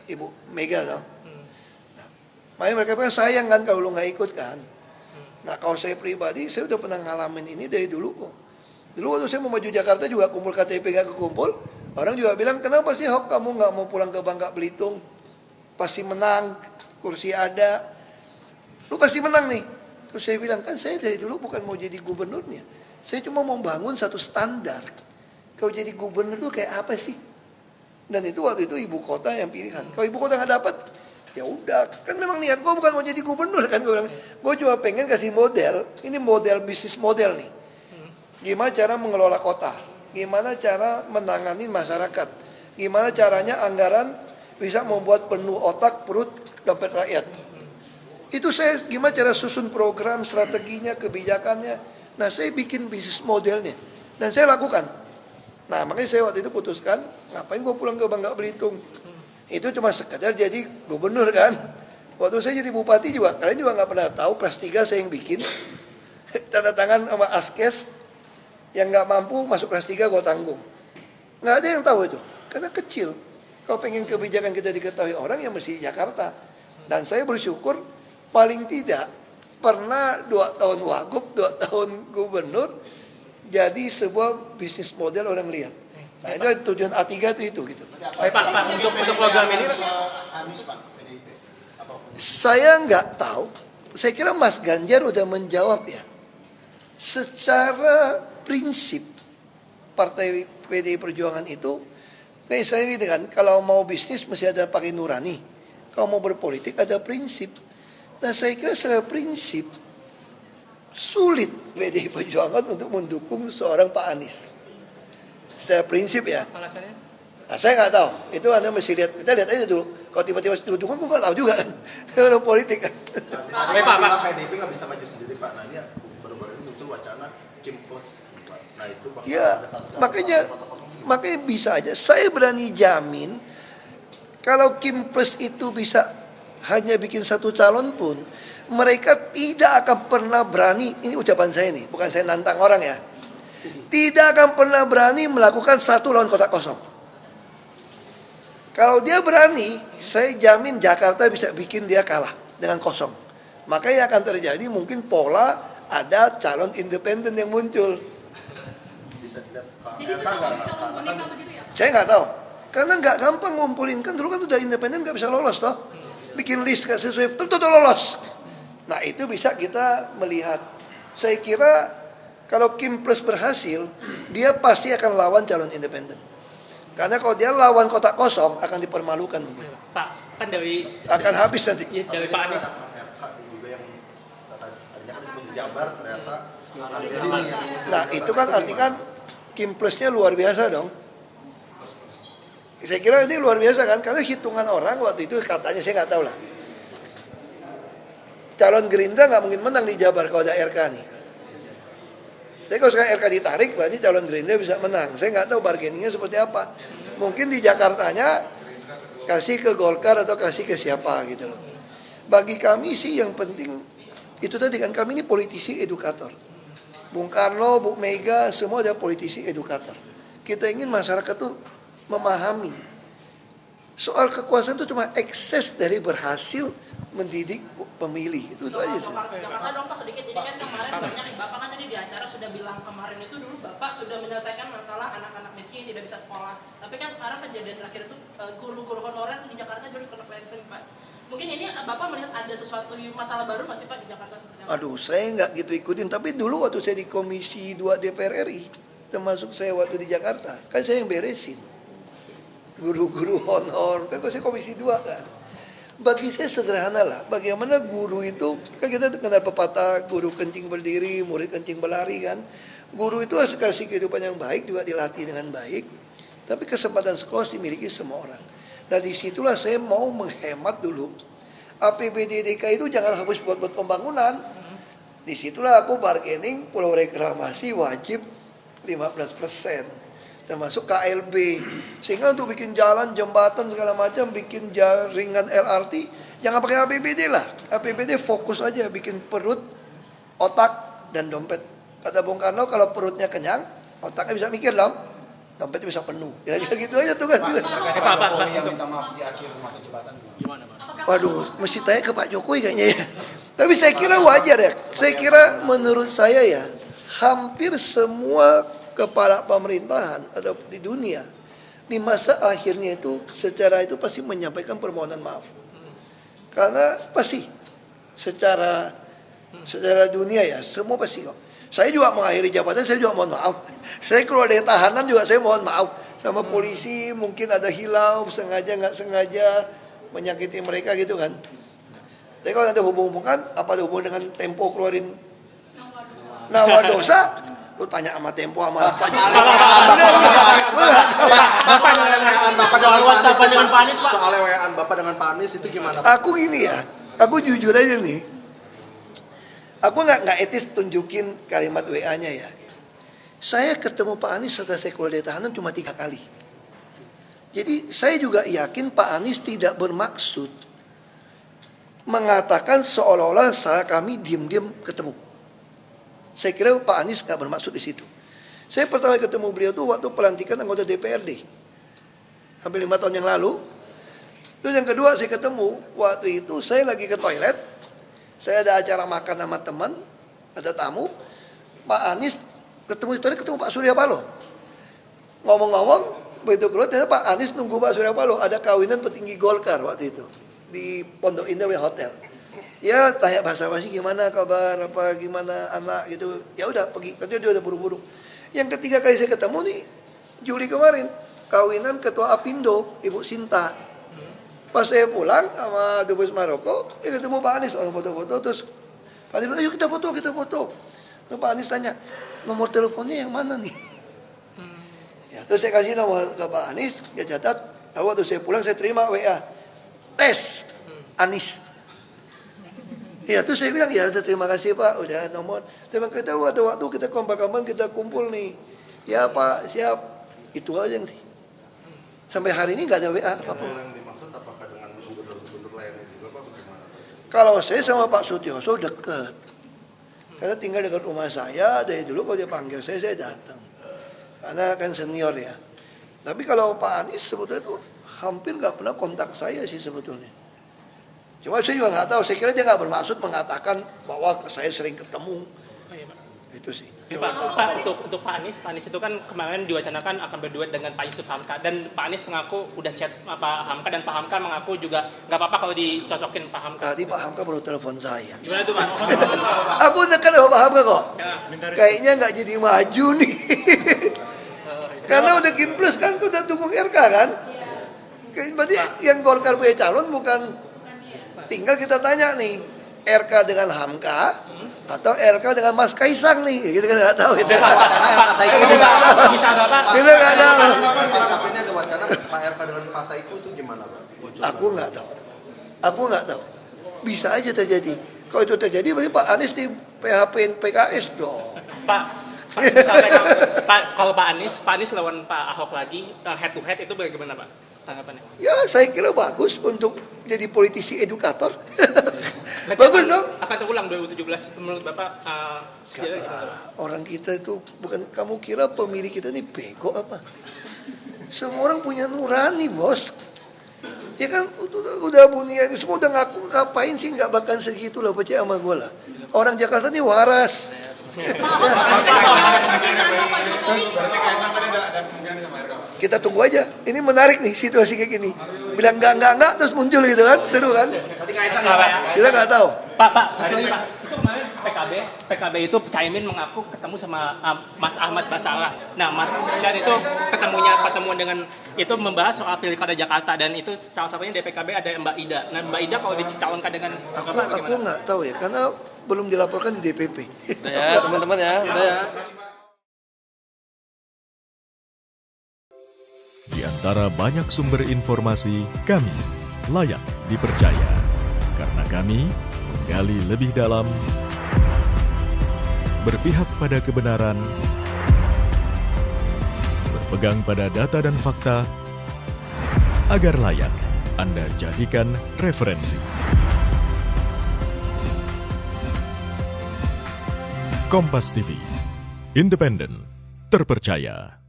Ibu Mega dong. Nah, makanya mereka bilang sayang kan kalau lu nggak ikut kan. Nah kalau saya pribadi, saya udah pernah ngalamin ini dari dulu kok. Dulu waktu saya mau maju Jakarta juga kumpul KTP gak kekumpul. Orang juga bilang, kenapa sih Hok kamu gak mau pulang ke Bangka Belitung? Pasti menang, kursi ada. Lu pasti menang nih. Terus saya bilang, kan saya dari dulu bukan mau jadi gubernurnya. Saya cuma mau bangun satu standar. Kalau jadi gubernur itu kayak apa sih? Dan itu waktu itu ibu kota yang pilihan. Kalau ibu kota gak dapat, ya udah. Kan memang niat gue bukan mau jadi gubernur kan. Gue bilang, gue cuma pengen kasih model. Ini model bisnis model nih. Gimana cara mengelola kota, gimana cara menangani masyarakat, gimana caranya anggaran bisa membuat penuh otak, perut, dompet rakyat. Itu saya gimana cara susun program, strateginya, kebijakannya. Nah saya bikin bisnis modelnya, dan saya lakukan. Nah makanya saya waktu itu putuskan, ngapain gue pulang ke Bangka Belitung. Itu cuma sekedar jadi gubernur kan. Waktu saya jadi bupati juga, kalian juga gak pernah tahu, kelas 3 saya yang bikin. Tanda tangan sama Askes. Yang nggak mampu masuk kelas 3 gue tanggung. Nggak ada yang tahu itu, karena kecil. Kalau pengen kebijakan kita diketahui orang ya mesti Jakarta. Dan saya bersyukur paling tidak pernah 2 tahun wagub, 2 tahun gubernur jadi sebuah bisnis model orang lihat. Nah itu tujuan A3 itu gitu. Baik Pak, untuk program ini saya nggak tahu. Saya kira Mas Ganjar udah menjawab ya. Secara prinsip Partai PDI Perjuangan itu kayak saya gitu kan, kalau mau bisnis mesti ada pakai nurani, kalau mau berpolitik ada prinsip. Nah saya kira secara prinsip sulit PDI Perjuangan untuk mendukung seorang Pak Anies secara prinsip ya. Alasannya? Nah, saya nggak tahu, itu Anda mesti lihat, kita lihat aja dulu. Kalau tiba-tiba dukung, gue nggak tahu juga kan, orang politik kan. Pak, PDIP nggak bisa maju sendiri Pak. Nah ini baru-baru ini muncul wacana Kim Plus. Nah itu ya, makanya bisa aja. Saya berani jamin kalau Kim Plus itu bisa hanya bikin satu calon pun, mereka tidak akan pernah berani. Ini ucapan saya nih, bukan saya nantang orang ya. Tidak akan pernah berani melakukan satu lawan kotak kosong. Kalau dia berani, saya jamin Jakarta bisa bikin dia kalah dengan kosong. Makanya akan terjadi mungkin pola ada calon independen yang muncul. Jadi itu calon boneka begitu ya? Saya nggak tahu, karena nggak gampang ngumpulin, kan dulu kan udah independen nggak bisa lolos toh, bikin list nggak sesuai, tentu lolos. Nah itu bisa kita melihat. Saya kira kalau Kim Plus berhasil, dia pasti akan lawan calon independen. Karena kalau dia lawan kotak kosong akan dipermalukan mungkin. Pak, kan dari Akan habis nanti. ya, dari Pak Anies. juga yang tadinya kan disebut di Jabar ternyata Nah itu kan artikan Kim Plusnya luar biasa dong. Saya kira ini luar biasa kan, karena hitungan orang waktu itu katanya, saya nggak tahu lah. Calon Gerindra nggak mungkin menang di Jabar kalau ada RK nih. Tapi kalau sekarang RK ditarik, berarti calon Gerindra bisa menang. Saya nggak tahu bargainingnya seperti apa. Mungkin di Jakartanya kasih ke Golkar atau kasih ke siapa gitu loh. Bagi kami sih yang penting itu tadi kan, kami ini politisi edukator. Bung Karno, Bu Mega, semua ada politisi edukator. Kita ingin masyarakat tuh memahami soal kekuasaan itu cuma ekses dari berhasil mendidik pemilih. Itu aja sih. Jakarta dong Pak sedikit, ini kan kemarin banyak nih, Bapak kan tadi di acara sudah bilang kemarin itu dulu Bapak sudah menyelesaikan masalah anak-anak miskin tidak bisa sekolah. Tapi kan sekarang kejadian terakhir itu guru-guru honorer di Jakarta juga harus kena pensiun Pak. Mungkin ini Bapak melihat ada sesuatu masalah baru masih Pak di Jakarta seperti apa? Aduh, saya nggak gitu ikutin. Tapi dulu waktu saya di Komisi 2 DPR RI, termasuk saya waktu di Jakarta, kan saya yang beresin. Guru-guru honor, kan saya Komisi 2 kan. Bagi saya sederhana lah, bagaimana guru itu, kan kita kenal pepatah, guru kencing berdiri, murid kencing berlari kan. Guru itu harus kasih kehidupan yang baik, juga dilatih dengan baik. Tapi kesempatan sekolah dimiliki semua orang. Nah disitulah saya mau menghemat dulu. APBD DKI itu jangan habis buat pembangunan. Disitulah aku bargaining pulau reklamasi wajib 15%. Termasuk KLB. Sehingga untuk bikin jalan, jembatan segala macam, bikin jaringan LRT, jangan pakai APBD lah. APBD fokus aja bikin perut, otak, dan dompet. Kata Bung Karno, kalau perutnya kenyang, otaknya bisa mikir dong. dompetnya bisa penuh. Kira-kira gitu aja tugas kita. Terkait Pak Jokowi yang minta maaf di akhir masa jabatan gimana? Gimana, Pak? Waduh, mesti tanya ke Pak Jokowi kayaknya ya. Tapi saya kira wajar ya. Saya kira menurut saya ya, hampir semua kepala pemerintahan atau di dunia di masa akhirnya itu secara itu pasti menyampaikan permohonan maaf. Karena pasti secara dunia ya semua pasti kok. Saya juga mengakhiri jabatan, saya juga mohon maaf. Saya keluar dari tahanan juga saya mohon maaf sama polisi, mungkin ada hilaf sengaja nggak sengaja menyakiti mereka gitu kan. Tapi kalau ada hubung-hubungan, apa ada hubungan dengan Tempo keluarin nawa dosa? Lu tanya sama Tempo sama Soal WhatsApp dengan Pak Anies, Pak. Soal WA-an Bapak dengan Pak Anies itu gimana, Pak? Aku gini ya, aku jujur aja nih. Aku nggak etis tunjukin kalimat WA-nya ya. Saya ketemu Pak Anies setelah saya keluar dari tahanan cuma 3 kali. Jadi saya juga yakin Pak Anies tidak bermaksud mengatakan seolah-olah kami diam-diam ketemu. Saya kira Pak Anies nggak bermaksud di situ. Saya pertama ketemu beliau tuh waktu pelantikan anggota DPRD. Hampir 5 tahun yang lalu. Terus yang kedua saya ketemu, waktu itu saya lagi ke toilet. Saya ada acara makan sama teman, ada tamu. Pak Anies ketemu di toilet, ketemu Pak Surya Paloh. Ngomong-ngomong, begitu keluar, ternyata Pak Anies nunggu Pak Surya Paloh. Ada kawinan petinggi Golkar waktu itu. Di Pondok Indah Hotel. Ya tanya basa-basi gimana kabar, apa gimana anak gitu. Ya udah pergi, tadi dia udah buru-buru. Yang ketiga kali saya ketemu nih, Juli kemarin, kawinan Ketua Apindo, Ibu Sinta. Pas saya pulang sama Dubes Maroko, ketemu Pak Anies, foto-foto, terus Pak Anies bilang, ayo kita foto. Terus Pak Anies tanya, nomor teleponnya yang mana nih? Ya, terus saya kasih nomor ke Pak Anies, dia catat, lalu waktu saya pulang saya terima WA, tes Anies. Ya, terus saya bilang, ya terima kasih Pak, udah nomor. Terima kita waktu kita kompak-kompak, kita kumpul nih. Ya Pak, siap. Itu aja nih. Sampai hari ini nggak ada WA apapun. Yang dimaksud apakah dengan gubernur-gubernur lainnya juga, Pak, bagaimana? Kalau saya sama Pak Sutioso dekat. Karena tinggal dekat rumah saya, dari dulu kalau dia panggil saya datang. Karena kan senior ya. Tapi kalau Pak Anies sebetulnya itu hampir nggak pernah kontak saya sih sebetulnya. Cuma saya juga nggak tahu, saya kira dia nggak bermaksud mengatakan bahwa saya sering ketemu. Oh, iya, Pak. Itu sih. Pak, untuk Pak Anies itu kan kemarin diwacanakan akan berduet dengan Pak Yusuf Hamka, dan Pak Anies mengaku udah chat Pak Hamka, dan Pak Hamka mengaku juga nggak apa-apa kalau dicocokin Pak Hamka. Tadi Pak Hamka baru telepon saya. Gimana tuh Pak? Aku dekat sama Pak Hamka kok. Ya. Kayaknya nggak jadi maju nih. Karena udah Kim Plus kan, udah dukung RK kan. Berarti yang Golkar punya calon bukan. Tinggal kita tanya nih, RK dengan Hamka atau RK dengan Mas Kaisang nih, kita kan nggak tahu itu. Kita Bisa Bapak? kita nggak tahu. Tapi ini ada wacana Pak RK dengan Pak Saiku itu gimana, Pak? Aku nggak tahu. Bisa aja terjadi. Kalau itu terjadi, berarti Pak Anies di PHP-in PKS dong. Kalau Pak Anies lawan Pak Ahok lagi head to head itu bagaimana Pak tanggapannya? Ya saya kira bagus untuk jadi politisi edukator. Bagus dong. Akan terulang 2017 menurut Bapak? Orang kita itu bukan, kamu kira pemilih kita ini bego apa? Semua orang punya nurani bos. Ya kan udah bunyian semua udah ngaku, ngapain sih nggak bakal segitu lah, percaya sama gue lah. Orang Jakarta ini waras. Kita tunggu aja. Ini menarik nih situasi kayak gini. Bilang enggak terus muncul gitu kan, seru kan? Kita nggak tahu. Pak, satu lagi Pak. Itu kemarin PKB itu Caimin mengaku ketemu sama Mas Ahmad Basarah. Nah, dan itu pertemuan dengan itu membahas soal pilkada Jakarta, dan itu salah satunya di PKB ada Mbak Ida. Nah, Mbak Ida kalau dicalonkan dengan Bapak Aku nggak tahu ya, karena belum dilaporkan di DPP. Ya, teman-teman ya, udah ya. Di antara banyak sumber informasi, kami layak dipercaya. Karena kami menggali lebih dalam, berpihak pada kebenaran, berpegang pada data dan fakta, agar layak Anda jadikan referensi. Kompas TV, independen, terpercaya.